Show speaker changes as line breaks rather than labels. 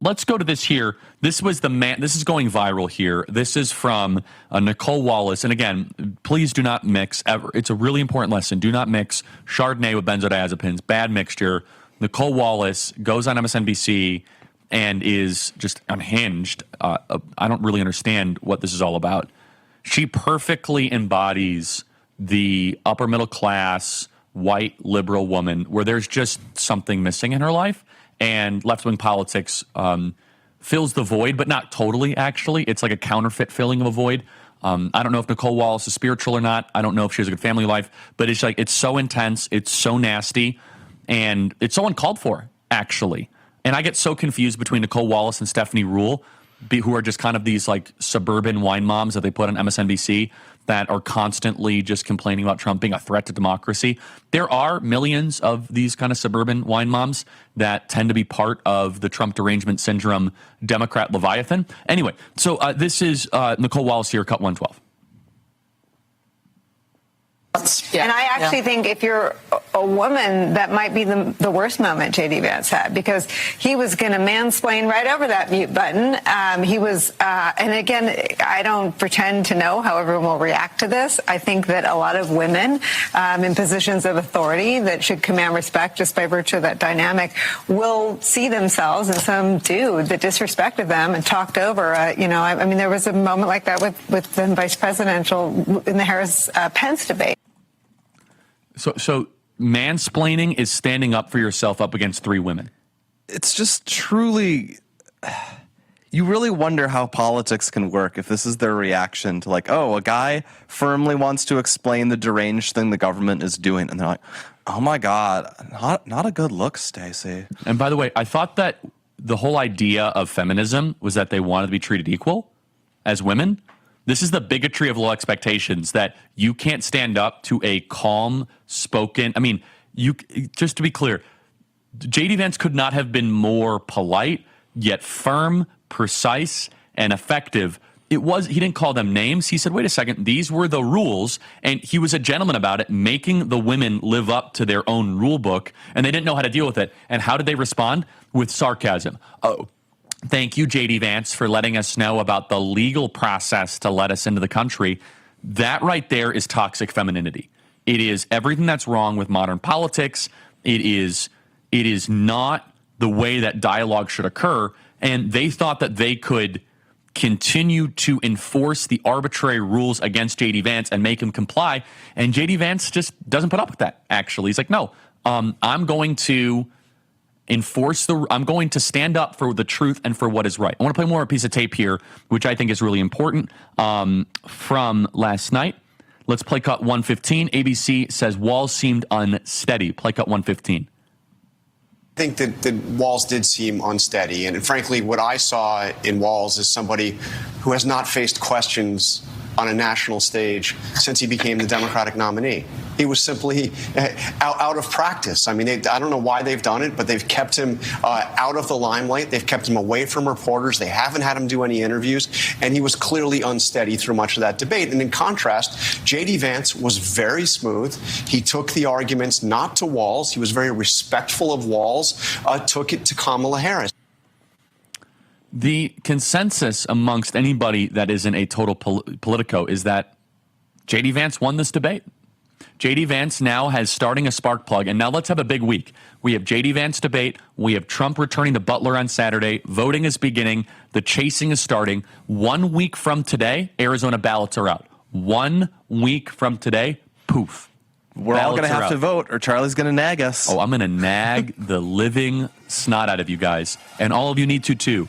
let's go to this here. This was the man. This is going viral here. This is from Nicole Wallace. And again, please do not mix ever. It's a really important lesson. Do not mix Chardonnay with benzodiazepines. Bad mixture. Nicole Wallace goes on MSNBC and is just unhinged. I don't really understand what this is all about. She perfectly embodies the upper middle class, white liberal woman where there's just something missing in her life, and left-wing politics fills the void, but not totally, actually. It's like a counterfeit filling of a void. I don't know if Nicole Wallace is spiritual or not. I don't know if she has a good family life, but it's like, it's so intense, it's so nasty, and it's so uncalled for, actually. And I get so confused between Nicole Wallace and Stephanie Ruhle, who are just kind of these like suburban wine moms that they put on MSNBC that are constantly just complaining about Trump being a threat to democracy. There are millions of these kind of suburban wine moms that tend to be part of the Trump derangement syndrome Democrat Leviathan. Anyway, so this is Nicole Wallace here, cut 112.
Yeah, and I actually think if you're a woman, that might be the worst moment J.D. Vance had, because he was going to mansplain right over that mute button. He was, and again, I don't pretend to know how everyone will react to this. I think that a lot of women in positions of authority that should command respect just by virtue of that dynamic will see themselves in some dude that disrespected them and talked over. I mean, there was a moment like that with the vice presidential in the Harris-Pence debate.
So mansplaining is standing up for yourself up against three women.
It's just truly, you really wonder how politics can work if this is their reaction to, like, oh, a guy firmly wants to explain the deranged thing the government is doing, and they're like, oh my God, not a good look, Stacey.
And by the way, I thought that the whole idea of feminism was that they wanted to be treated equal as women. This is the bigotry of low expectations, that you can't stand up to a calm spoken. I mean, just to be clear, J.D. Vance could not have been more polite, yet firm, precise, and effective. He didn't call them names. He said, wait a second, these were the rules. And he was a gentleman about it, making the women live up to their own rule book. And they didn't know how to deal with it. And how did they respond? With sarcasm. Oh, thank you, J.D. Vance, for letting us know about the legal process to let us into the country. That right there is toxic femininity. It is everything that's wrong with modern politics. It is not the way that dialogue should occur. And they thought that they could continue to enforce the arbitrary rules against J.D. Vance and make him comply. And J.D. Vance just doesn't put up with that, actually. He's like, no, I'm going to I'm going to stand up for the truth and for what is right. I want to play more of a piece of tape here, which I think is really important, from last night. Let's play cut 115. ABC says Walls seemed unsteady. Play cut 115.
I think that Walls did seem unsteady. And frankly, what I saw in Walls is somebody who has not faced questions on a national stage since he became the Democratic nominee. He was simply out of practice. I mean, I don't know why they've done it, but they've kept him out of the limelight. They've kept him away from reporters. They haven't had him do any interviews. And he was clearly unsteady through much of that debate. And in contrast, J.D. Vance was very smooth. He took the arguments not to Walls. He was very respectful of Walls, took it to Kamala Harris.
The consensus amongst anybody that isn't a total politico is that J.D. Vance won this debate. J.D. Vance now has starting a spark plug, and now let's have a big week. We have J.D. Vance debate. We have Trump returning to Butler on Saturday. Voting is beginning. The chasing is starting. 1 week from today, Arizona ballots are out. 1 week from today, poof.
We're all going to have to vote, or Charlie's going to nag us.
Oh, I'm going to nag the living snot out of you guys, and all of you need to, too.